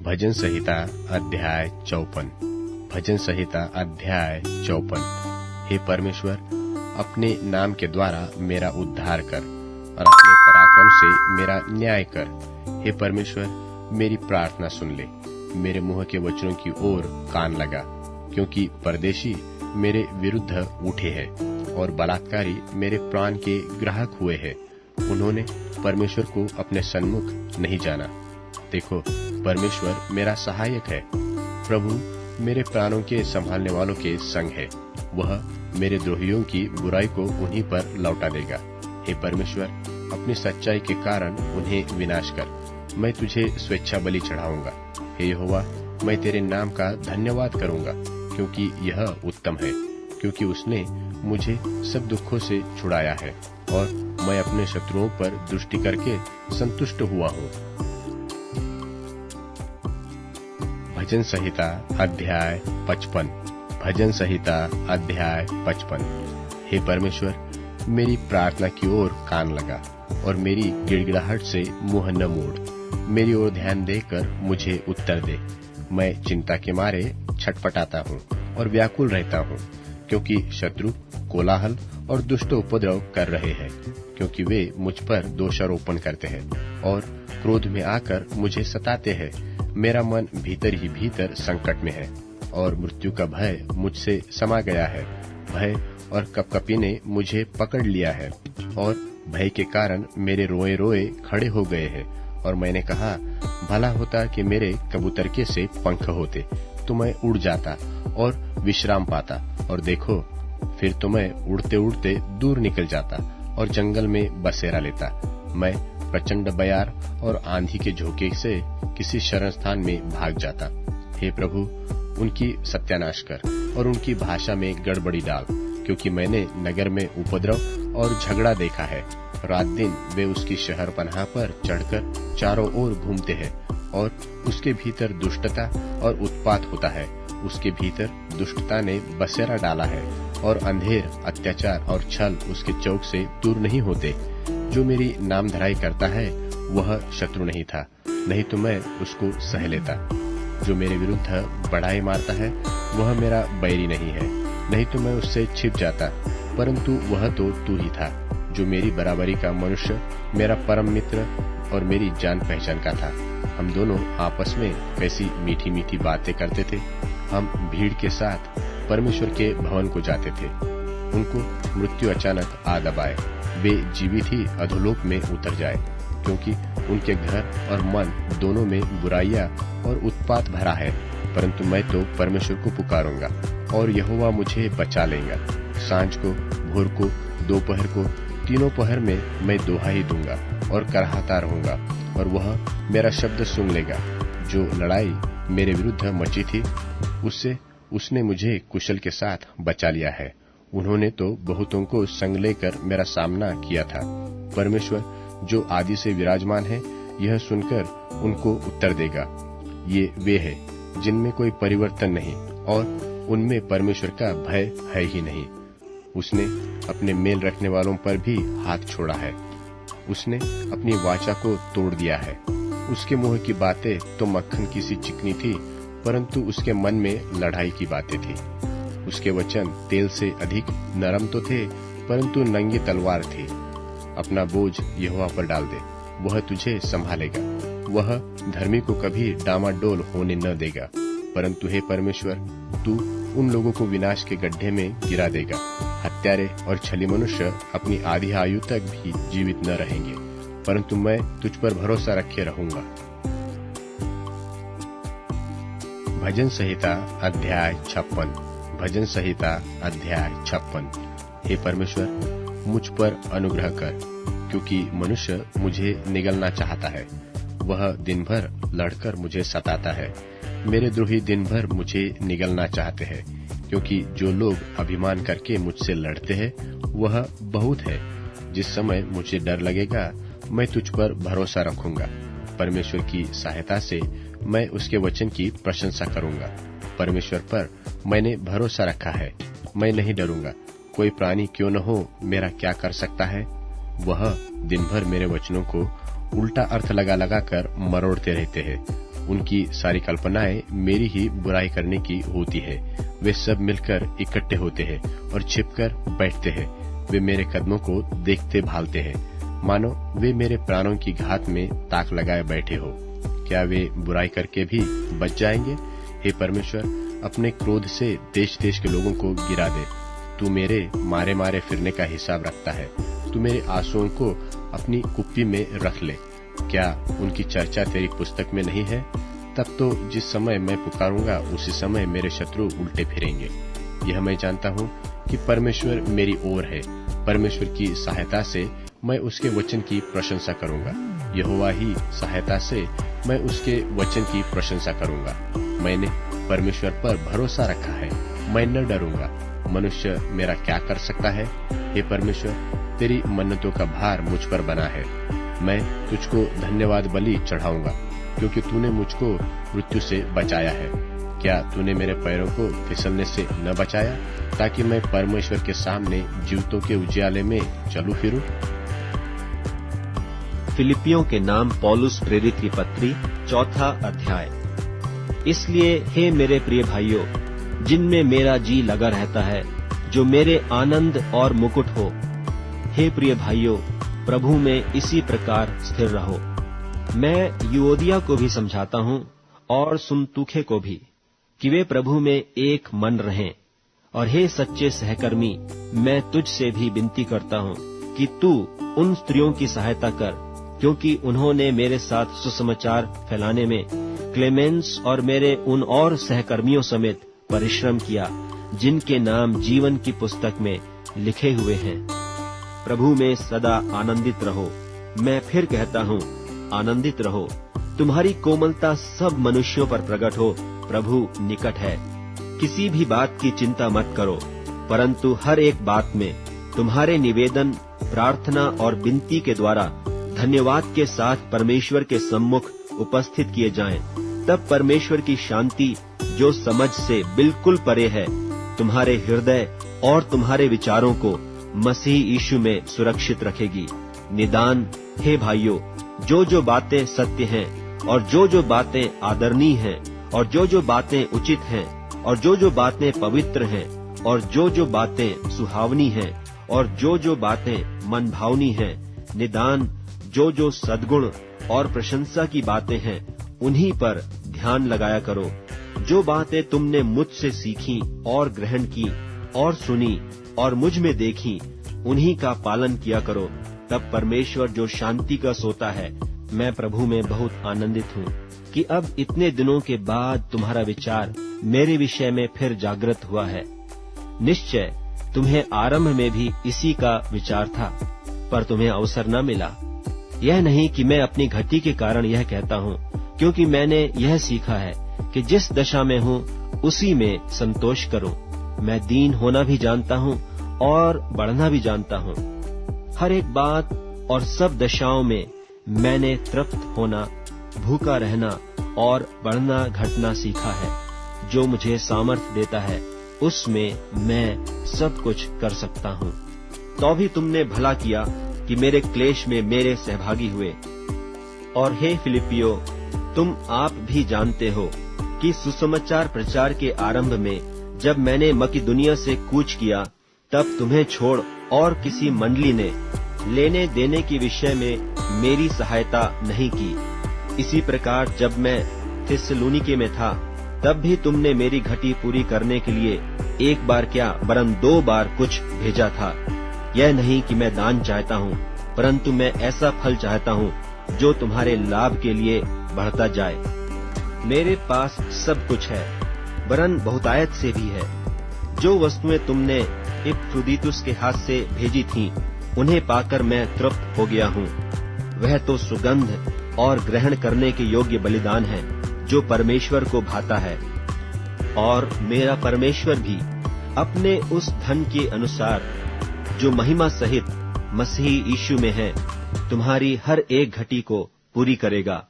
भजन संहिता अध्याय 54। भजन संहिता अध्याय 54। हे परमेश्वर, अपने नाम के द्वारा मेरा उद्धार कर और अपने पराक्रम से मेरा न्याय कर। हे परमेश्वर, मेरी प्रार्थना सुन ले, मेरे मुंह के वचनों की ओर कान लगा, क्योंकि परदेशी मेरे विरुद्ध उठे हैं और बलात्कारी मेरे प्राण के ग्राहक हुए हैं। उन्होंने परमेश्वर को अपने सन्मुख नहीं जाना। देखो, परमेश्वर मेरा सहायक है। प्रभु मेरे प्राणों के संभालने वालों के संग है। वह मेरे द्रोहियों की बुराई को उन्हीं पर लौटा देगा। हे परमेश्वर, अपनी सच्चाई के कारण उन्हें विनाश कर। मैं तुझे स्वेच्छा बलि चढ़ाऊंगा। हे यहोवा, मैं तेरे नाम का धन्यवाद करूंगा, क्योंकि यह उत्तम है, क्योंकि उसने मुझे सब दुखों से छुड़ाया है और मैं अपने शत्रुओं पर दृष्टि करके संतुष्ट हुआ हूँ। भजन संहिता अध्याय 55। भजन संहिता अध्याय 55। हे परमेश्वर, मेरी प्रार्थना की ओर कान लगा और मेरी गिड़गिड़ाहट से मुंह न मोड़। मेरी ओर ध्यान देकर मुझे उत्तर दे। मैं चिंता के मारे छटपटाता हूँ और व्याकुल रहता हूँ, क्योंकि शत्रु कोलाहल और दुष्ट उपद्रव कर रहे हैं, क्योंकि वे मुझ पर दोषारोपण करते हैं और क्रोध में आकर मुझे सताते हैं। मेरा मन भीतर ही भीतर संकट में है और मृत्यु का भय मुझसे समा गया है। भय और कपकपी ने मुझे पकड़ लिया है और भय के कारण मेरे रोए रोए खड़े हो गए हैं। और मैंने कहा, भला होता कि मेरे कबूतरके से पंख होते, तो मैं उड़ जाता और विश्राम पाता। और देखो, फिर तो मैं उड़ते उड़ते दूर निकल जाता और जंगल में बसेरा लेता। मैं प्रचंड बयार और आंधी के झोंके से किसी शरण स्थान में भाग जाता। हे प्रभु, उनकी सत्यानाश कर और उनकी भाषा में गड़बड़ी डाल, क्योंकि मैंने नगर में उपद्रव और झगड़ा देखा है। रात दिन वे उसकी शहर पनाह पर चढ़कर चारों ओर घूमते हैं और उसके भीतर दुष्टता और उत्पात होता है। उसके भीतर दुष्टता ने बसेरा डाला है और अंधेर, अत्याचार और छल उसके चौक से दूर नहीं होते। जो मेरी नामधराई करता है वह शत्रु नहीं था, नहीं तो मैं उसको सह लेता। जो मेरे विरुद्ध बढ़ाई मारता है वह मेरा बैरी नहीं है, नहीं तो मैं उससे छिप जाता। परंतु वह तो तू ही था, जो मेरी बराबरी का मनुष्य, मेरा परम मित्र और मेरी जान पहचान का था। हम दोनों आपस में कैसी मीठी मीठी बातें करते थे। हम भीड़ के साथ परमेश्वर के भवन को जाते थे। उनको मृत्यु अचानक आ दबाए, वे जीवित ही अधोलोक में उतर जाए, क्योंकि उनके घर और मन दोनों में बुराइयां और उत्पात भरा है। परंतु मैं तो परमेश्वर को पुकारूंगा और यहोवा मुझे बचा लेगा। सांझ को, भोर को, दोपहर को, तीनों पहर में मैं दोहाई दूंगा और कराहता रहूंगा, और वह मेरा शब्द सुन लेगा। जो लड़ाई मेरे विरुद्ध मची थी, उससे उसने मुझे कुशल के साथ बचा लिया है। उन्होंने तो बहुतों को संग लेकर मेरा सामना किया था। परमेश्वर जो आदि से विराजमान है, यह सुनकर उनको उत्तर देगा। ये वे हैं जिनमें कोई परिवर्तन नहीं और उनमें परमेश्वर का भय है ही नहीं। उसने अपने मेल रखने वालों पर भी हाथ छोड़ा है। उसने अपनी वाचा को तोड़ दिया है। उसके मुंह की बातें तो मक्खन की सी चिकनी थी, परंतु उसके मन में लड़ाई की बातें थी। उसके वचन तेल से अधिक नरम तो थे, परंतु नंगी तलवार थी। अपना बोझ यहोवा पर डाल दे, वह तुझे संभालेगा। वह धर्मी को कभी डामाडोल होने न देगा। परंतु हे परमेश्वर, तू उन लोगों को विनाश के गड्ढे में गिरा देगा। हत्यारे और छली मनुष्य अपनी आधी आयु तक भी जीवित न रहेंगे, परंतु मैं तुझ पर भरोसा रखे रहूंगा। भजन संहिता अध्याय 56। भजन संहिता अध्याय 56। हे परमेश्वर, मुझ पर अनुग्रह कर, क्योंकि मनुष्य मुझे निगलना चाहता है। वह दिन भर लड़कर मुझे सताता है। मेरे द्रोही दिन भर मुझे निगलना चाहते हैं, क्योंकि जो लोग अभिमान करके मुझसे लड़ते हैं वह बहुत है। जिस समय मुझे डर लगेगा, मैं तुझ पर भरोसा रखूंगा। परमेश्वर की सहायता से मैं उसके वचन की प्रशंसा करूंगा। परमेश्वर पर मैंने भरोसा रखा है, मैं नहीं डरूंगा। कोई प्राणी क्यों न हो, मेरा क्या कर सकता है? वह दिन भर मेरे वचनों को उल्टा अर्थ लगा लगा कर मरोड़ते रहते हैं उनकी सारी कल्पनाएं मेरी ही बुराई करने की होती है। वे सब मिलकर इकट्ठे होते हैं और छिपकर बैठते हैं। वे मेरे कदमों को देखते भालते हैं, मानो वे मेरे प्राणों की घात में ताक लगाए बैठे हो। क्या वे बुराई करके भी बच जाएंगे? हे परमेश्वर, अपने क्रोध से देश देश के लोगों को गिरा दे। तू मेरे मारे मारे फिरने का हिसाब रखता है। तू मेरे आंसुओं को अपनी कुप्पी में रख ले। क्या उनकी चर्चा तेरी पुस्तक में नहीं है? तब तो जिस समय मैं पुकारूंगा उसी समय मेरे शत्रु उल्टे फिरेंगे। यह मैं जानता हूँ कि परमेश्वर मेरी ओर है। परमेश्वर की सहायता से मैं उसके वचन की प्रशंसा करूंगा। यहोवा ही सहायता से मैं उसके वचन की प्रशंसा करूंगा। मैंने परमेश्वर पर भरोसा रखा है, मैं न डरूंगा। मनुष्य मेरा क्या कर सकता है? हे परमेश्वर, तेरी मन्नतों का भार मुझ पर बना है। मैं तुझको धन्यवाद बलि चढ़ाऊंगा, क्योंकि तूने मुझको मृत्यु से बचाया है। क्या तूने मेरे पैरों को फिसलने से न बचाया, ताकि मैं परमेश्वर के सामने जीवितों के उजियाले में चलूं फिरूं? फिलिपियों के नाम पौलुस प्रेरित की पत्री, 4 अध्याय। इसलिए हे मेरे प्रिय भाइयों, जिनमें मेरा जी लगा रहता है, जो मेरे आनंद और मुकुट हो, हे प्रिय भाइयों, प्रभु में इसी प्रकार स्थिर रहो। मैं यूओदिया को भी समझाता हूँ और सुन्तुखे को भी, कि वे प्रभु में एक मन रहें। और हे सच्चे सहकर्मी, मैं तुझसे भी विनती करता हूँ कि तू उन स्त्रियों की सहायता कर, क्योंकि उन्होंने मेरे साथ सुसमाचार फैलाने में क्लेमेंस और मेरे उन और सहकर्मियों समेत परिश्रम किया, जिनके नाम जीवन की पुस्तक में लिखे हुए हैं। प्रभु में सदा आनंदित रहो। मैं फिर कहता हूँ, आनंदित रहो। तुम्हारी कोमलता सब मनुष्यों पर प्रकट हो, प्रभु निकट है। किसी भी बात की चिंता मत करो, परंतु हर एक बात में तुम्हारे निवेदन, प्रार्थना और विनती के द्वारा धन्यवाद के साथ परमेश्वर के सम्मुख उपस्थित किए जाएं। तब परमेश्वर की शांति, जो समझ से बिल्कुल परे है, तुम्हारे हृदय और तुम्हारे विचारों को मसीह यीशु में सुरक्षित रखेगी। निदान हे भाइयों, जो बातें सत्य हैं और जो बातें आदरणीय हैं और जो बातें उचित हैं और जो बातें पवित्र हैं और जो बातें सुहावनी हैं और जो बातें मनभावनी हैं, निदान जो सद्गुण और प्रशंसा की बातें हैं, उन्हीं पर ध्यान लगाया करो। जो बातें तुमने मुझसे सीखी और ग्रहण की और सुनी और मुझ में देखी, उन्हीं का पालन किया करो। तब परमेश्वर जो शांति का सोता है, मैं प्रभु में बहुत आनंदित हूँ कि अब इतने दिनों के बाद तुम्हारा विचार मेरे विषय में फिर जागृत हुआ है। निश्चय तुम्हें आरंभ में भी इसी का विचार था, पर तुम्हें अवसर न मिला। यह नहीं कि मैं अपनी घटी के कारण यह कहता हूँ, क्योंकि मैंने यह सीखा है कि जिस दशा में हूँ उसी में संतोष करूँ। मैं दीन होना भी जानता हूँ और बढ़ना भी जानता हूँ। हर एक बात और सब दशाओं में मैंने तृप्त होना, भूखा रहना और बढ़ना घटना सीखा है। जो मुझे सामर्थ्य देता है, उसमें मैं सब कुछ कर सकता हूँ। तो भी तुमने भला किया कि मेरे क्लेश में मेरे सहभागी हुए। और हे फिलिपियो, तुम आप भी जानते हो कि सुसमाचार प्रचार के आरंभ में जब मैंने मकिदुनिया से कूच किया, तब तुम्हें छोड़ और किसी मंडली ने लेने देने के विषय में मेरी सहायता नहीं की। इसी प्रकार जब मैं थिस्सलुनीके में था, तब भी तुमने मेरी घटी पूरी करने के लिए एक बार क्या वरन 2 बार कुछ भेजा था। यह नहीं कि मैं दान चाहता हूँ, परंतु मैं ऐसा फल चाहता हूँ जो तुम्हारे लाभ के लिए बढ़ता जाए। मेरे पास सब कुछ है, वरन बहुतायत से भी है। जो वस्तुएं तुमने इपफ्रुदीतुस के हाथ से भेजी थीं, उन्हें पाकर मैं तृप्त हो गया हूँ। वह तो सुगंध और ग्रहण करने के योग्य बलिदान है, जो परमेश्वर को भाता है। और मेरा परमेश्वर भी अपने उस धन के अनुसार जो महिमा सहित मसीह यीशु में है, तुम्हारी हर एक घटी को पूरी करेगा।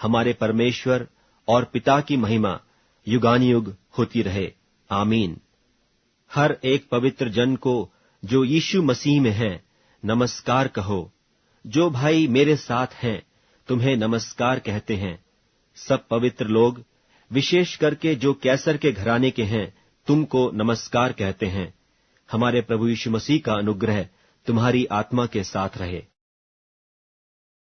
हमारे परमेश्वर और पिता की महिमा युगानुयुग होती रहे। आमीन। हर एक पवित्र जन को जो यीशु मसीह में है, नमस्कार कहो। जो भाई मेरे साथ हैं, तुम्हें नमस्कार कहते हैं। सब पवित्र लोग, विशेष करके जो कैसर के घराने के हैं, तुमको नमस्कार कहते हैं। हमारे प्रभु यीशु मसीह का अनुग्रह तुम्हारी आत्मा के साथ रहे।